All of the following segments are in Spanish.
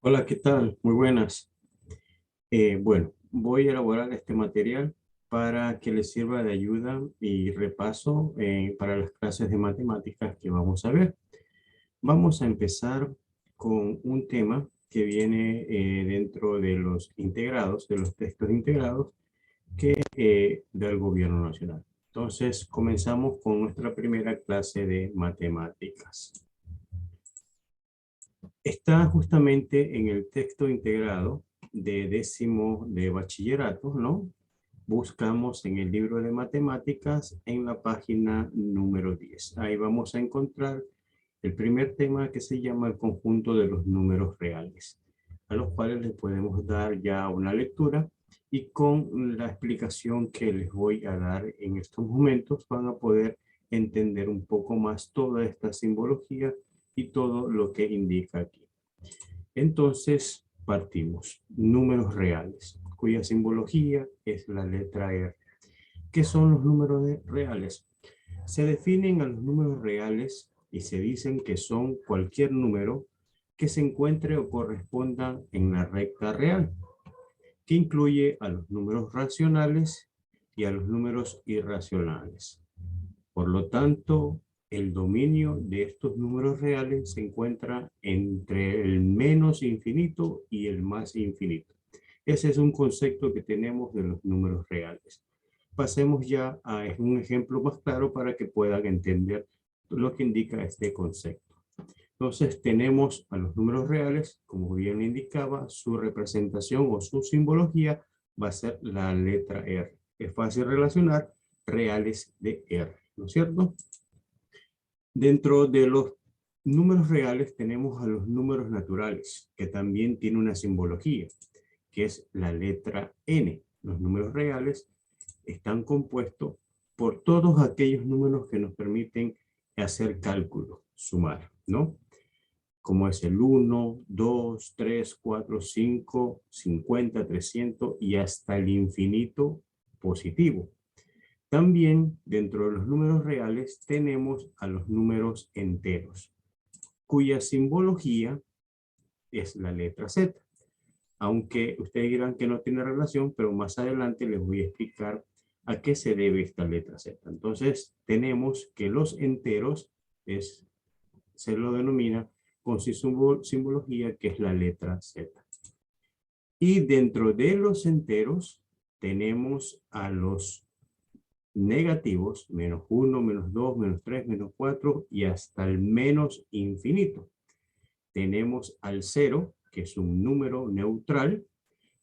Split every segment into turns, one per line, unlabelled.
Hola, ¿qué tal? Muy buenas. Bueno, voy a elaborar este material para que les sirva de ayuda y repaso para las clases de matemáticas que vamos a ver. Vamos a empezar con un tema que viene dentro de los integrados, de los textos integrados del Gobierno Nacional. Entonces, comenzamos con nuestra primera clase de matemáticas. Está justamente en el texto integrado de décimo de bachillerato, ¿no? Buscamos en el libro de matemáticas en la página número 10. Ahí vamos a encontrar el primer tema que se llama el conjunto de los números reales, a los cuales les podemos dar ya una lectura y con la explicación que les voy a dar en estos momentos van a poder entender un poco más toda esta simbología y todo lo que indica aquí. Entonces, partimos. Números reales, cuya simbología es la letra R. ¿Qué son los números reales? Se definen a los números reales y se dicen que son cualquier número que se encuentre o corresponda en la recta real, que incluye a los números racionales y a los números irracionales. Por lo tanto, el dominio de estos números reales se encuentra entre el menos infinito y el más infinito. Ese es un concepto que tenemos de los números reales. Pasemos ya a un ejemplo más claro para que puedan entender lo que indica este concepto. Entonces tenemos a los números reales, como bien indicaba, su representación o su simbología va a ser la letra R. Es fácil relacionar reales de R, ¿no es cierto? Dentro de los números reales tenemos a los números naturales, que también tiene una simbología, que es la letra N. Los números reales están compuestos por todos aquellos números que nos permiten hacer cálculos, sumar, ¿no? Como es el 1, 2, 3, 4, 5, 50, 300 y hasta el infinito positivo. También dentro de los números reales tenemos a los números enteros, cuya simbología es la letra Z. Aunque ustedes dirán que no tiene relación, pero más adelante les voy a explicar a qué se debe esta letra Z. Entonces tenemos que los enteros se lo denomina con su simbología que es la letra Z. Y dentro de los enteros tenemos a los negativos, menos 1, menos 2, menos 3, menos 4 y hasta el menos infinito. Tenemos al 0, que es un número neutral,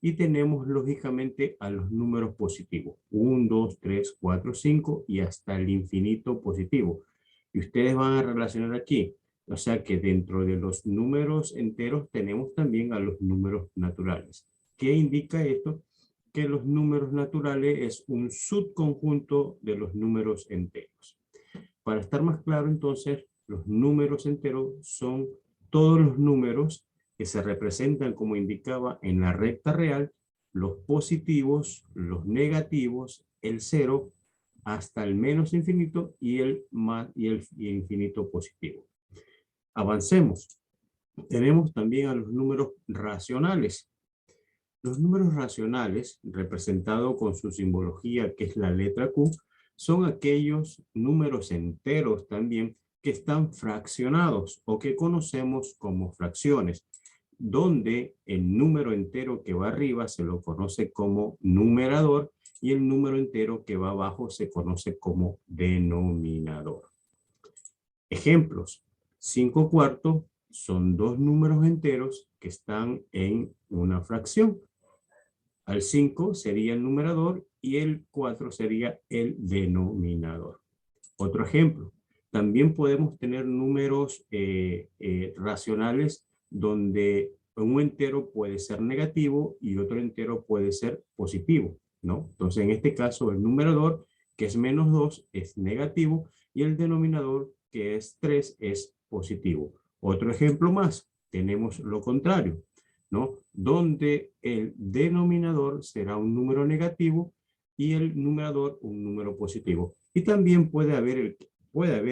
y tenemos lógicamente a los números positivos, 1, 2, 3, 4, 5 y hasta el infinito positivo. Y ustedes van a relacionar aquí, o sea que dentro de los números enteros tenemos también a los números naturales. ¿Qué indica esto? Que los números naturales es un subconjunto de los números enteros. Para estar más claro, entonces, los números enteros son todos los números que se representan, como indicaba, en la recta real, los positivos, los negativos, el cero, hasta el menos infinito y el infinito positivo. Avancemos. Tenemos también a los números racionales. Los números racionales, representados con su simbología, que es la letra Q, son aquellos números enteros también que están fraccionados o que conocemos como fracciones, donde el número entero que va arriba se lo conoce como numerador y el número entero que va abajo se conoce como denominador. Ejemplos: 5 cuartos son dos números enteros que están en una fracción. Al 5 sería el numerador y el 4 sería el denominador. Otro ejemplo, también podemos tener números racionales donde un entero puede ser negativo y otro entero puede ser positivo, ¿no? Entonces, en este caso, el numerador, que es menos 2, es negativo y el denominador, que es 3, es positivo. Otro ejemplo más, tenemos lo contrario, ¿no? Donde el denominador será un número negativo y el numerador un número positivo. Y también puede haber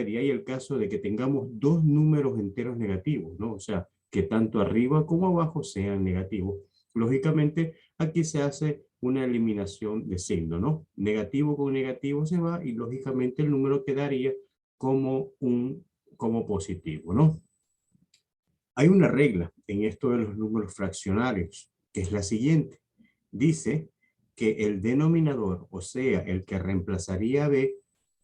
y hay el caso de que tengamos dos números enteros negativos, ¿no? O sea, que tanto arriba como abajo sean negativos. Lógicamente, aquí se hace una eliminación de signo, ¿no? Negativo con negativo se va y lógicamente el número quedaría como positivo, ¿no? Hay una regla en esto de los números fraccionarios, que es la siguiente. Dice que el denominador, o sea, el que reemplazaría a b,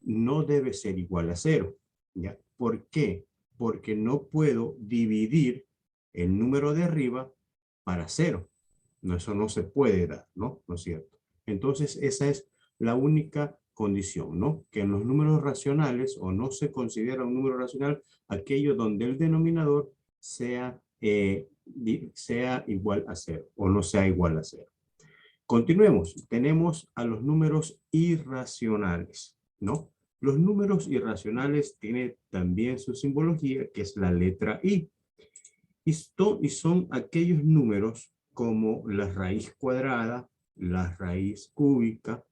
no debe ser igual a 0. ¿Ya? ¿Por qué? Porque no puedo dividir el número de arriba para 0. No, eso no se puede dar, ¿no? ¿No es cierto? Entonces, esa es la única condición, ¿no? Que en los números racionales, o no se considera un número racional, aquello donde el denominador sea igual a 0 o no sea igual a 0. Continuemos. Tenemos a los números irracionales, ¿no? Los números irracionales tienen también su simbología, que es la letra I. Y son aquellos números como la raíz cuadrada, la raíz cúbica,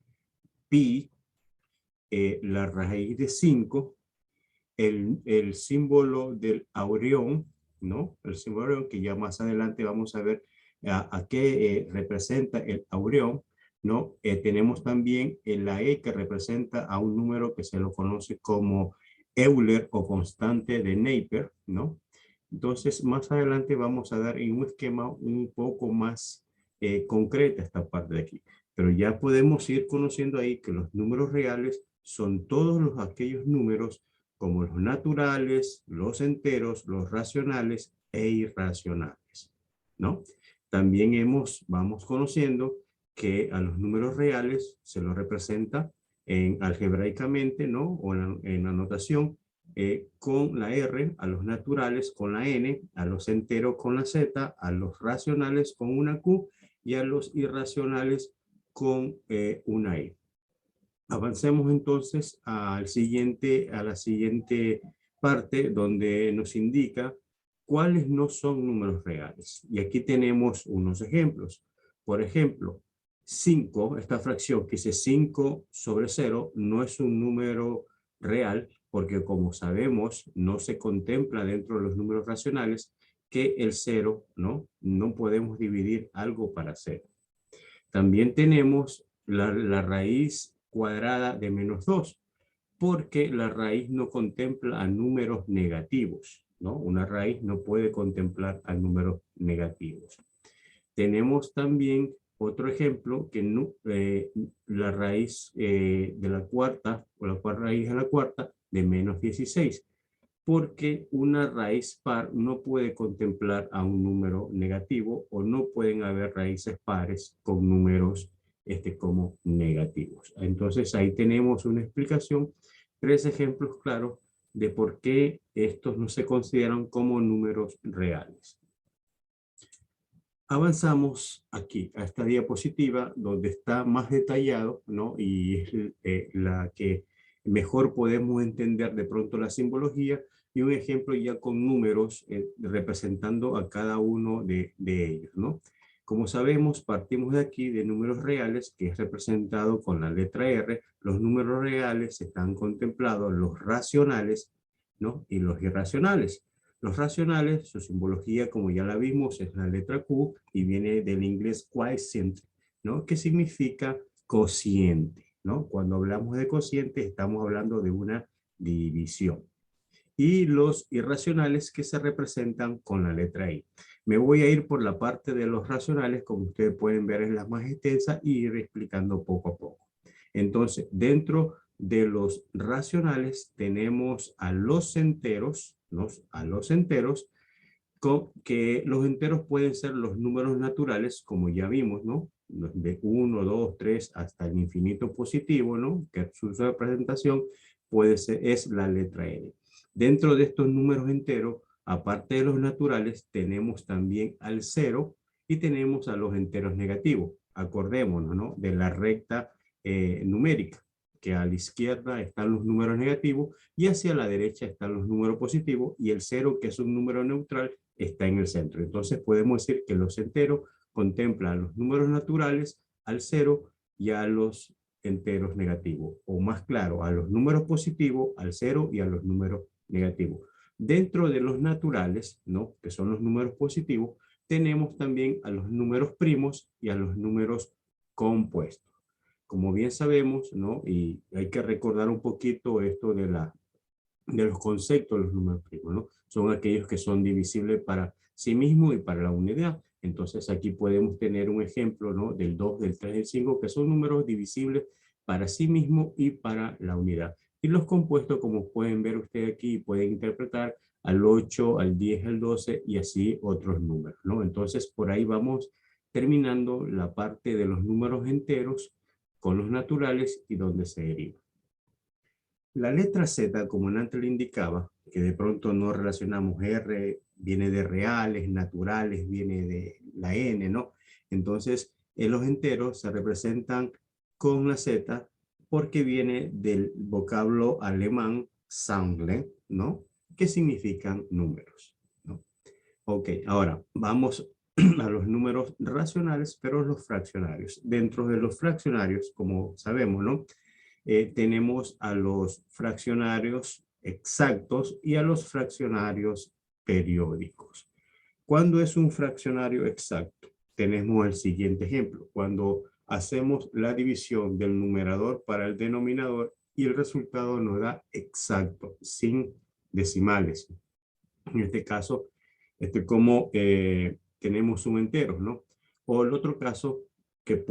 pi, la raíz de 5, el símbolo del aureón, ¿no? El símbolo aureón, que ya más adelante vamos a ver a qué representa el aureón, ¿no? Tenemos también la E, que representa a un número que se lo conoce como Euler o constante de Napier, ¿no? Entonces, más adelante vamos a dar en un esquema un poco más concreta esta parte de aquí. Pero ya podemos ir conociendo ahí que los números reales son todos aquellos números como los naturales, los enteros, los racionales e irracionales, ¿no? También vamos conociendo que a los números reales se los representa algebraicamente, ¿no? O en la notación, con la R, a los naturales con la N, a los enteros con la Z, a los racionales con una Q y a los irracionales con una I. Avancemos entonces a la siguiente parte donde nos indica cuáles no son números reales. Y aquí tenemos unos ejemplos. Por ejemplo, 5, esta fracción que dice 5 sobre 0, no es un número real porque, como sabemos, no se contempla dentro de los números racionales que el 0, ¿no? No podemos dividir algo para 0. También tenemos la raíz cuadrada de -2, porque la raíz no contempla a números negativos, ¿no? Una raíz no puede contemplar a números negativos. Tenemos también otro ejemplo, que la raíz de la cuarta, o la cuarta raíz de la cuarta, de -16, porque una raíz par no puede contemplar a un número negativo, o no pueden haber raíces pares con números como negativos. Entonces ahí tenemos una explicación, 3 ejemplos claros de por qué estos no se consideran como números reales. Avanzamos aquí a esta diapositiva donde está más detallado, ¿no? Y es la que mejor podemos entender de pronto la simbología, y un ejemplo ya con números representando a cada uno de ellos, ¿no? Como sabemos, partimos de aquí de números reales, que es representado con la letra R. Los números reales están contemplados los racionales, ¿no? Y los irracionales. Los racionales, su simbología, como ya la vimos, es la letra Q y viene del inglés quotient, ¿no? Que significa cociente, ¿no? Cuando hablamos de cociente estamos hablando de una división. Y los irracionales, que se representan con la letra I. Me voy a ir por la parte de los racionales, como ustedes pueden ver es la más extensa, y ir explicando poco a poco. Entonces, dentro de los racionales tenemos a los enteros, ¿no? A los enteros, que los enteros pueden ser los números naturales, como ya vimos, ¿no? De 1, 2, 3 hasta el infinito positivo, ¿no? Que su representación es la letra N. Dentro de estos números enteros, aparte de los naturales, tenemos también al 0 y tenemos a los enteros negativos. Acordémonos, ¿no? De la recta numérica, que a la izquierda están los números negativos y hacia la derecha están los números positivos, y el 0, que es un número neutral, está en el centro. Entonces podemos decir que los enteros contemplan los números naturales, al 0 y a los enteros negativos, o más claro, a los números positivos, al 0 y a los números negativos. Dentro de los naturales, ¿no? Que son los números positivos, tenemos también a los números primos y a los números compuestos. Como bien sabemos, ¿no? Y hay que recordar un poquito esto de los conceptos de los números primos, ¿no? Son aquellos que son divisibles para sí mismo y para la unidad. Entonces aquí podemos tener un ejemplo, ¿no? Del 2, del 3, del 5, que son números divisibles para sí mismo y para la unidad. Y los compuestos, como pueden ver ustedes aquí, pueden interpretar al 8, al 10, al 12 y así otros números, ¿no? Entonces por ahí vamos terminando la parte de los números enteros con los naturales y donde se deriva. La letra Z, como antes le indicaba, que de pronto no relacionamos R, viene de reales, naturales, viene de la N, ¿no? Entonces, en los enteros se representan con la Z porque viene del vocablo alemán Zahlen, ¿no? Que significan números, ¿no? Ok, ahora vamos a los números racionales, pero los fraccionarios. Dentro de los fraccionarios, como sabemos, ¿no? Tenemos a los fraccionarios exactos y a los fraccionarios periódicos. ¿Cuándo es un fraccionario exacto? Tenemos el siguiente ejemplo. Cuando hacemos la división del numerador para el denominador y el resultado nos da exacto, sin decimales. En este caso, como tenemos un entero, ¿no? O el otro caso que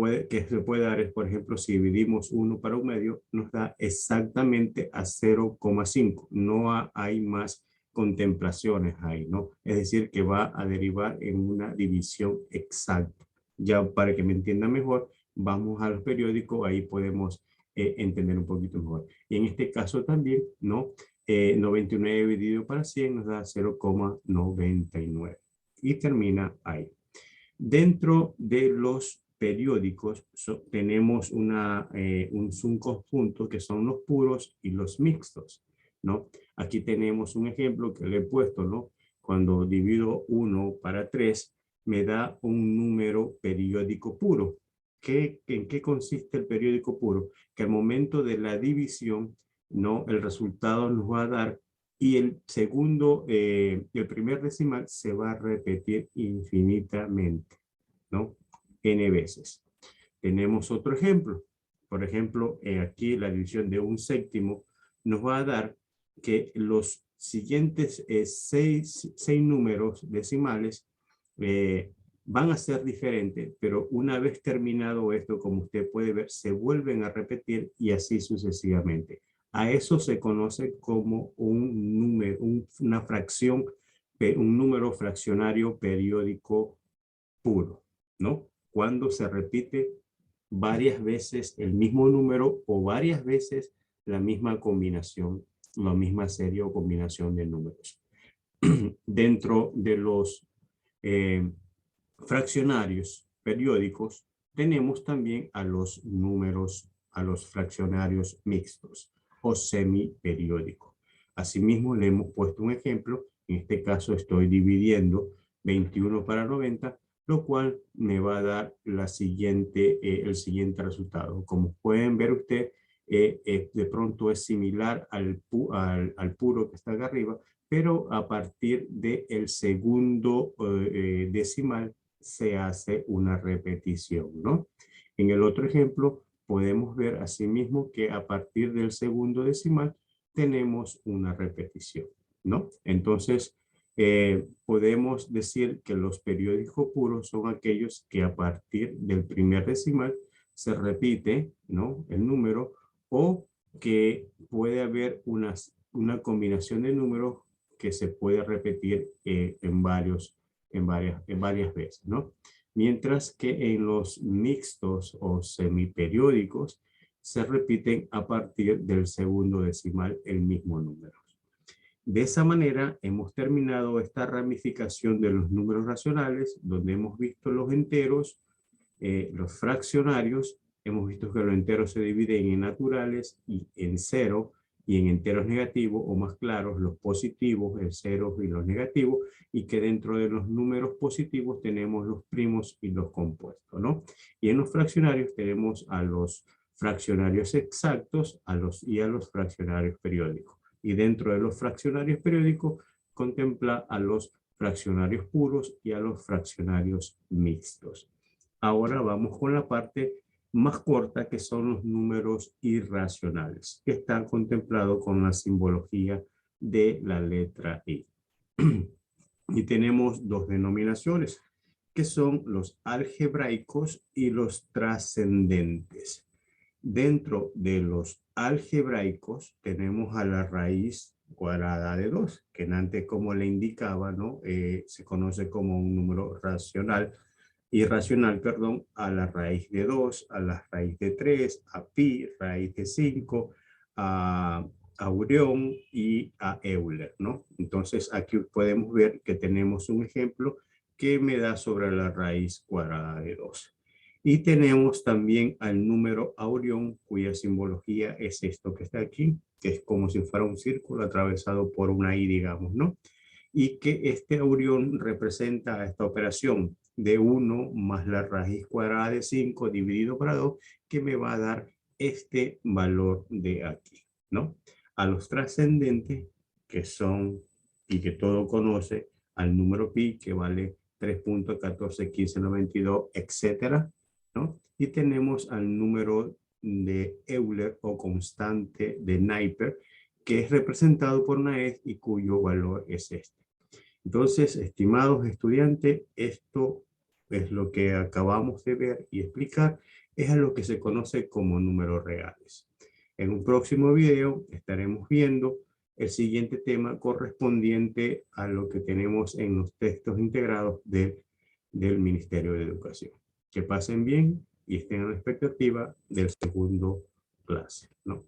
se puede dar es, por ejemplo, si dividimos 1 para un medio, nos da exactamente a 0,5. No hay más contemplaciones ahí, ¿no? Es decir, que va a derivar en una división exacta. Ya para que me entienda mejor, vamos al periódico, ahí podemos entender un poquito mejor. Y en este caso también, ¿no? 99 dividido para 100 nos da 0,99 y termina ahí. Dentro de los periódicos tenemos un conjunto que son los puros y los mixtos, ¿no? Aquí tenemos un ejemplo que le he puesto, ¿no? Cuando divido 1 para 3 me da un número periódico puro. ¿En qué consiste el periódico puro? Que al momento de la división, ¿no? El resultado nos va a dar y el primer decimal se va a repetir infinitamente, ¿no? N veces. Tenemos otro ejemplo. Por ejemplo, aquí la división de un séptimo nos va a dar que los siguientes seis números decimales van a ser diferentes, pero una vez terminado esto, como usted puede ver, se vuelven a repetir y así sucesivamente. A eso se conoce como un número, una fracción, un número fraccionario periódico puro, ¿no? Cuando se repite varias veces el mismo número o varias veces la misma combinación, la misma serie o combinación de números. Dentro de los fraccionarios periódicos tenemos también a los números, a los fraccionarios mixtos o semiperiódicos. Asimismo, le hemos puesto un ejemplo. En este caso estoy dividiendo 21 para 90, lo cual me va a dar el siguiente resultado. Como pueden ver ustedes, de pronto es similar al puro que está acá arriba, pero a partir del segundo decimal se hace una repetición, ¿no? En el otro ejemplo podemos ver asimismo que a partir del segundo decimal tenemos una repetición, ¿no? Entonces, podemos decir que los periódicos puros son aquellos que a partir del primer decimal se repite, ¿no? El número, o que puede haber una combinación de números que se puede repetir en varias veces, ¿no? Mientras que en los mixtos o semiperiódicos se repiten a partir del segundo decimal el mismo número. De esa manera hemos terminado esta ramificación de los números racionales, donde hemos visto los enteros, los fraccionarios, hemos visto que los enteros se dividen en naturales y en cero, y en enteros negativos, o más claros, los positivos, el cero y los negativos, y que dentro de los números positivos tenemos los primos y los compuestos, ¿no? Y en los fraccionarios tenemos a los fraccionarios exactos y a los fraccionarios periódicos. Y dentro de los fraccionarios periódicos contempla a los fraccionarios puros y a los fraccionarios mixtos. Ahora vamos con la parte más corta, que son los números irracionales, que están contemplados con la simbología de la letra I. Y tenemos dos denominaciones, que son los algebraicos y los trascendentes. Dentro de los algebraicos tenemos a la raíz cuadrada de 2, que antes, como le indicaba, ¿no? Se conoce como un número irracional, perdón, a la raíz de 2, a la raíz de 3, a pi, raíz de 5, a Aureón y a Euler, ¿no? Entonces aquí podemos ver que tenemos un ejemplo que me da sobre la raíz cuadrada de 2. Y tenemos también al número Aureón, cuya simbología es esto que está aquí, que es como si fuera un círculo atravesado por una I, digamos, ¿no? Y que este Aureón representa esta operación de 1 más la raíz cuadrada de 5 dividido por 2, que me va a dar este valor de aquí, ¿no? A los trascendentes, que son, y que todo conoce, al número pi, que vale 3.141592, etcétera, ¿no? Y tenemos al número de Euler o constante de Napier, que es representado por una E y cuyo valor es este. Entonces, estimados estudiantes, esto es lo que acabamos de ver y explicar, es a lo que se conoce como números reales. En un próximo video estaremos viendo el siguiente tema correspondiente a lo que tenemos en los textos integrados del Ministerio de Educación. Que pasen bien y estén a la expectativa del segundo clase, ¿no?